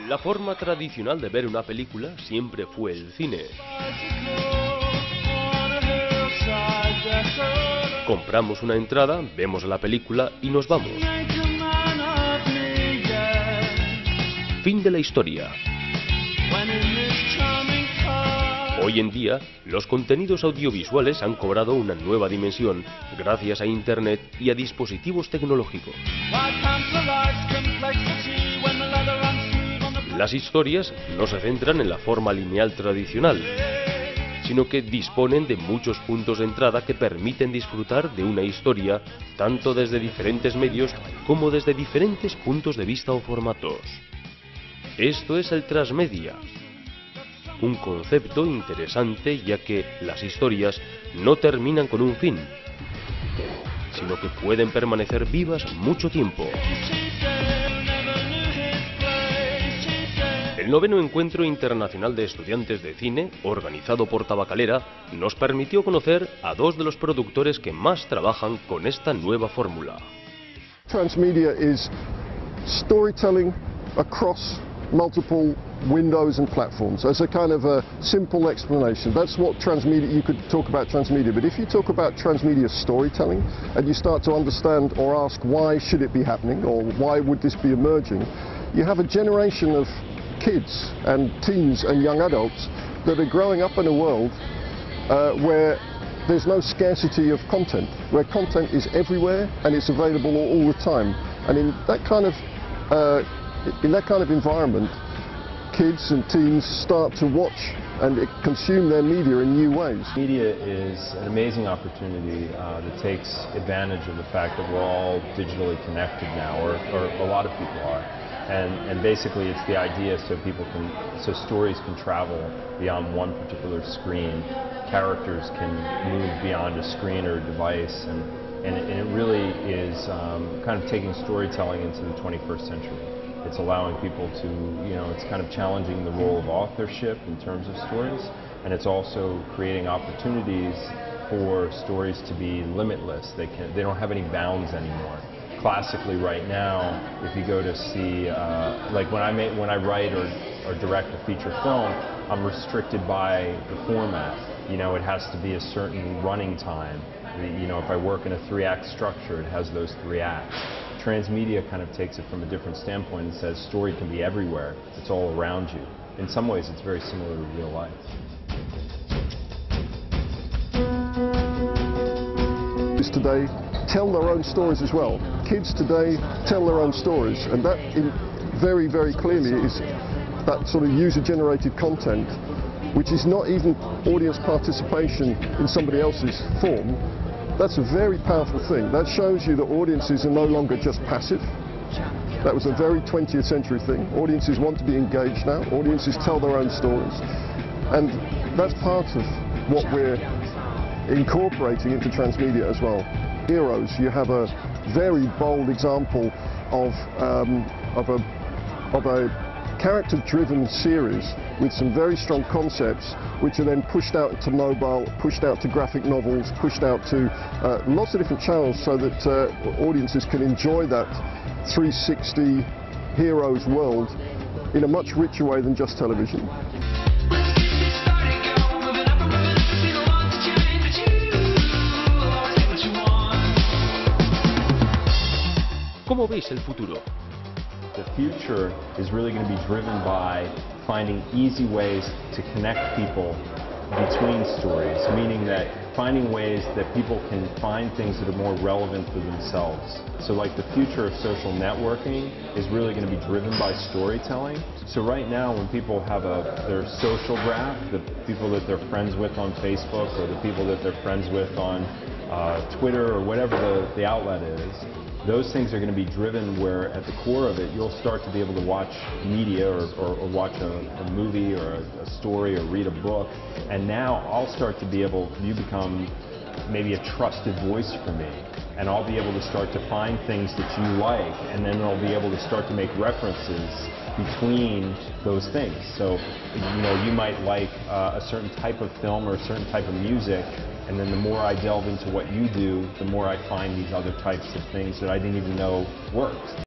La forma tradicional de ver una película siempre fue el cine. Compramos una entrada, vemos la película y nos vamos. Fin de la historia. Hoy en día, los contenidos audiovisuales han cobrado una nueva dimensión gracias a Internet y a dispositivos tecnológicos. Las historias no se centran en la forma lineal tradicional, sino que disponen de muchos puntos de entrada que permiten disfrutar de una historia tanto desde diferentes medios como desde diferentes puntos de vista o formatos. Esto es el transmedia, un concepto interesante ya que las historias no terminan con un fin, sino que pueden permanecer vivas mucho tiempo. El 9º Encuentro Internacional de Estudiantes de Cine, organizado por Tabacalera, nos permitió conocer a dos de los productores que más trabajan con esta nueva fórmula. Transmedia is storytelling across multiple windows and platforms. As a kind of a simple explanation, that's what transmedia, you could talk about transmedia, but if you talk about transmedia storytelling and you start to understand or ask why should it be happening or why would this be emerging, you have a generation of kids and teens and young adults that are growing up in a world where there's no scarcity of content, where content is everywhere and it's available all the time. And in that kind of environment, kids and teens start to watch and consume their media in new ways. Media is an amazing opportunity that takes advantage of the fact that we're all digitally connected now, or a lot of people are. And basically it's the idea so stories can travel beyond one particular screen. Characters can move beyond a screen or a device, and it really is kind of taking storytelling into the 21st century. It's allowing people to, it's kind of challenging the role of authorship in terms of stories, and it's also creating opportunities for stories to be limitless. They don't have any bounds anymore. Classically right now, if you go to see, like when I write or direct a feature film, I'm restricted by the format. It has to be a certain running time. If I work in a 3-act structure, it has those 3 acts. Transmedia kind of takes it from a different standpoint and says story can be everywhere. It's all around you. In some ways, it's very similar to real life. Today tell their own stories as well. Kids today tell their own stories, and that very, very clearly is that sort of user-generated content, which is not even audience participation in somebody else's form. That's a very powerful thing. That shows you that audiences are no longer just passive. That was a very 20th century thing. Audiences want to be engaged now. Audiences tell their own stories. And that's part of what we're incorporating into transmedia as well. Heroes, you have a very bold example of a character-driven series with some very strong concepts, which are then pushed out to mobile, pushed out to graphic novels, pushed out to lots of different channels, so that audiences can enjoy that 360 heroes world in a much richer way than just television. ¿Cómo veis el futuro? The future is really going to be driven by finding easy ways to connect people between stories, meaning that finding ways that people can find things that are more relevant for themselves. So like the future of social networking is really going to be driven by storytelling. So right now when people have their social graph, the people that they're friends with on Facebook or the people that they're friends with on Twitter or whatever the outlet is, those things are going to be driven where at the core of it you'll start to be able to watch media or watch a movie or a story or read a book, and now I'll start to be able, you become maybe a trusted voice for me, and I'll be able to start to find things that you like, and then I'll be able to start to make references between those things. So you might like a certain type of film or a certain type of music, and then the more I delve into what you do, the more I find these other types of things that I didn't even know worked.